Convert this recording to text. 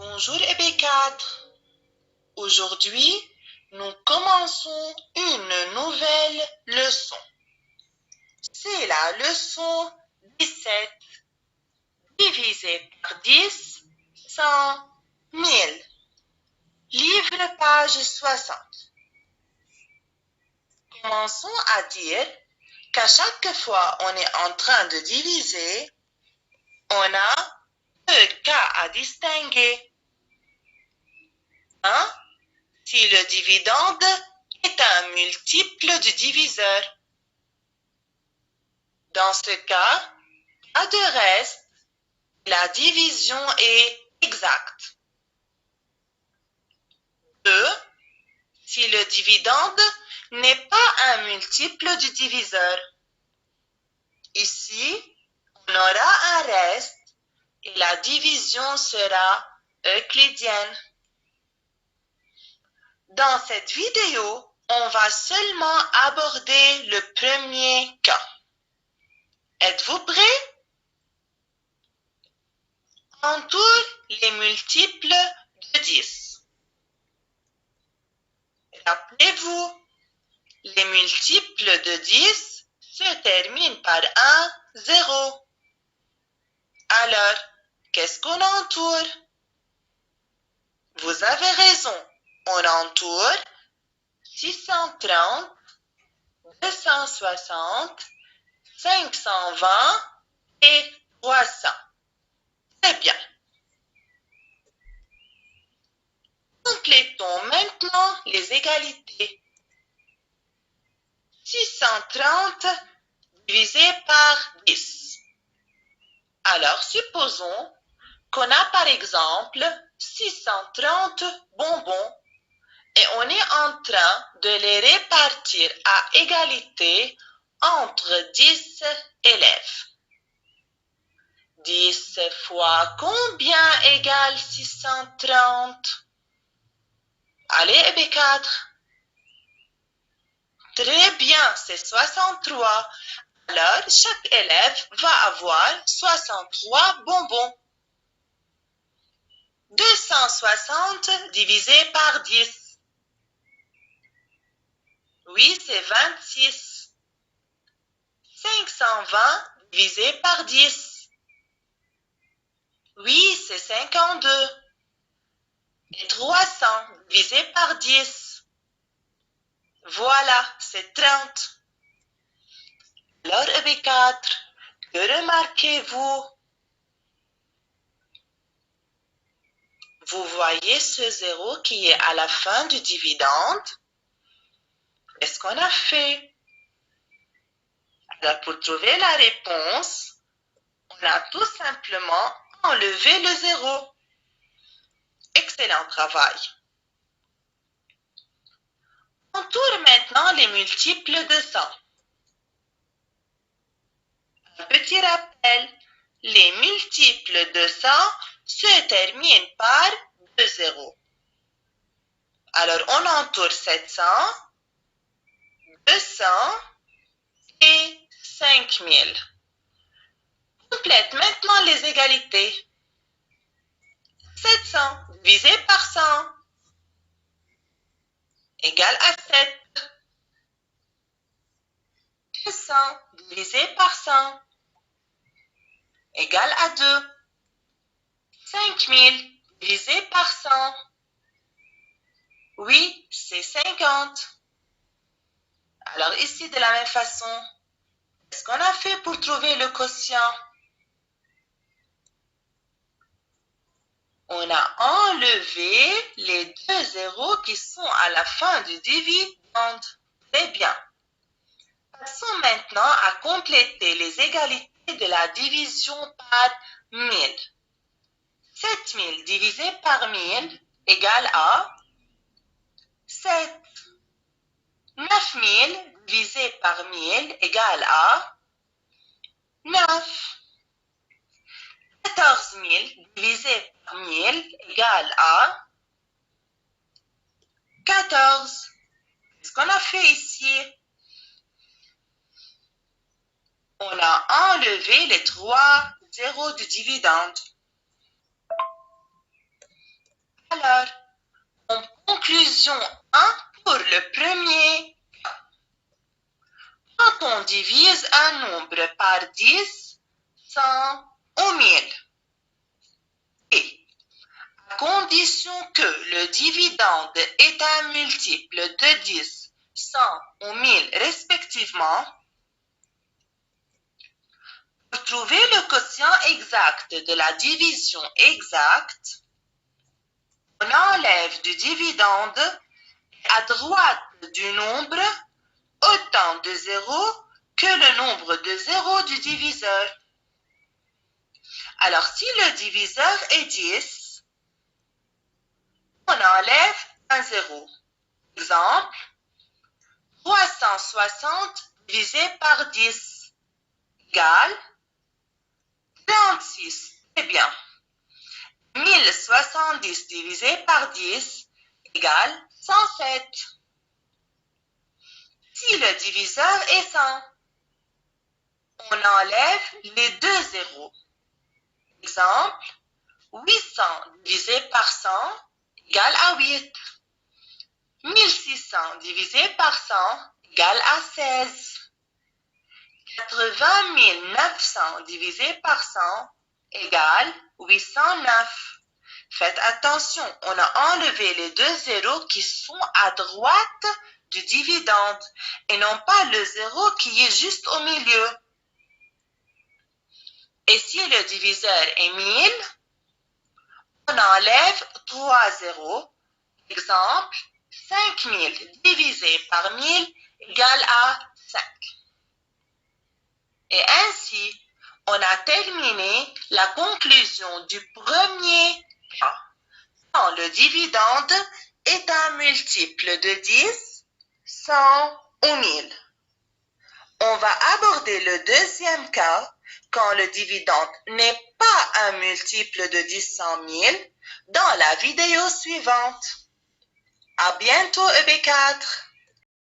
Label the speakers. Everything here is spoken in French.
Speaker 1: Bonjour EB4. Aujourd'hui, nous commençons une nouvelle leçon. C'est la leçon 17. Divisé par 10, 100, 1000. Livre page 60. Commençons à dire qu'à chaque fois on est en train de diviser, on a deux cas à distinguer. Si le dividende est un multiple du diviseur. Dans ce cas, à de reste, la division est exacte. 2. Si le dividende n'est pas un multiple du diviseur. Ici, on aura un reste et la division sera euclidienne. Dans cette vidéo, on va seulement aborder le premier cas. Êtes-vous prêts? Entoure les multiples de 10. Rappelez-vous, les multiples de 10 se terminent par 1, 0. Alors, qu'est-ce qu'on entoure? Vous avez raison, on entoure 630, 260, 520 et 300. Très bien. Complétons maintenant les égalités. 630 divisé par 10. Alors, supposons qu'on a par exemple 630 bonbons et on est en train de les répartir à égalité entre 10 élèves. 10 fois combien égale 630? Allez, EB4. Très bien, c'est 63. Alors, chaque élève va avoir 63 bonbons. 260 divisé par 10. Oui, c'est 26. 520 divisé par 10. Oui, c'est 52. Et 300 divisé par 10. Voilà, c'est 30. Alors, EB4, que remarquez-vous? Vous voyez ce 0 qui est à la fin du dividende? Qu'est-ce qu'on a fait? Alors, pour trouver la réponse, on a tout simplement enlevé le 0. Excellent travail. On tourne maintenant les multiples de 100. Un petit rappel, les multiples de 100 se terminent par 2 zéros. Alors, on entoure 700, 200 et 5000. Complète maintenant les égalités. 700 divisé par 100 égale à 7. 200 divisé par 100 égale à 2. 5000 divisé par 100. Oui, c'est 50. Alors ici, de la même façon, qu'est-ce qu'on a fait pour trouver le quotient? On a enlevé les deux zéros qui sont à la fin du dividende. Très bien. Passons maintenant à compléter les égalités de la division par 1000. 7000 divisé par 1000 égale à 7. 9000 divisé par 1000 égale à 9. 14000 divisé par 1000 égale à 14. Ce qu'on a fait ici, on a enlevé les 3 zéros du dividende. Option 1 pour le premier. Quand on divise un nombre par 10, 100 ou 1000, et à condition que le dividende est un multiple de 10, 100 ou 1000 respectivement, pour trouver le quotient exact de la division exacte, on enlève du dividende à droite du nombre autant de zéros que le nombre de zéros du diviseur. Alors, si le diviseur est 10, on enlève un zéro. Exemple, 360 divisé par 10 égale 36. Très bien. 1070 divisé par 10 égale 107. Si le diviseur est 100, on enlève les deux zéros. Exemple, 800 divisé par 100 égale à 8. 1600 divisé par 100 égale à 16. 80 900 divisé par 100 égale 809. Faites attention, on a enlevé les deux zéros qui sont à droite du dividende et non pas le zéro qui est juste au milieu. Et si le diviseur est 1000, on enlève 3 zéros. Exemple, 5000 divisé par 1000 égale à 5. Et ainsi, on a terminé la conclusion du premier cas. Quand le dividende est un multiple de 10, 100 ou 1000. On va aborder le deuxième cas quand le dividende n'est pas un multiple de 10, 100, 1000 dans la vidéo suivante. À bientôt EB4.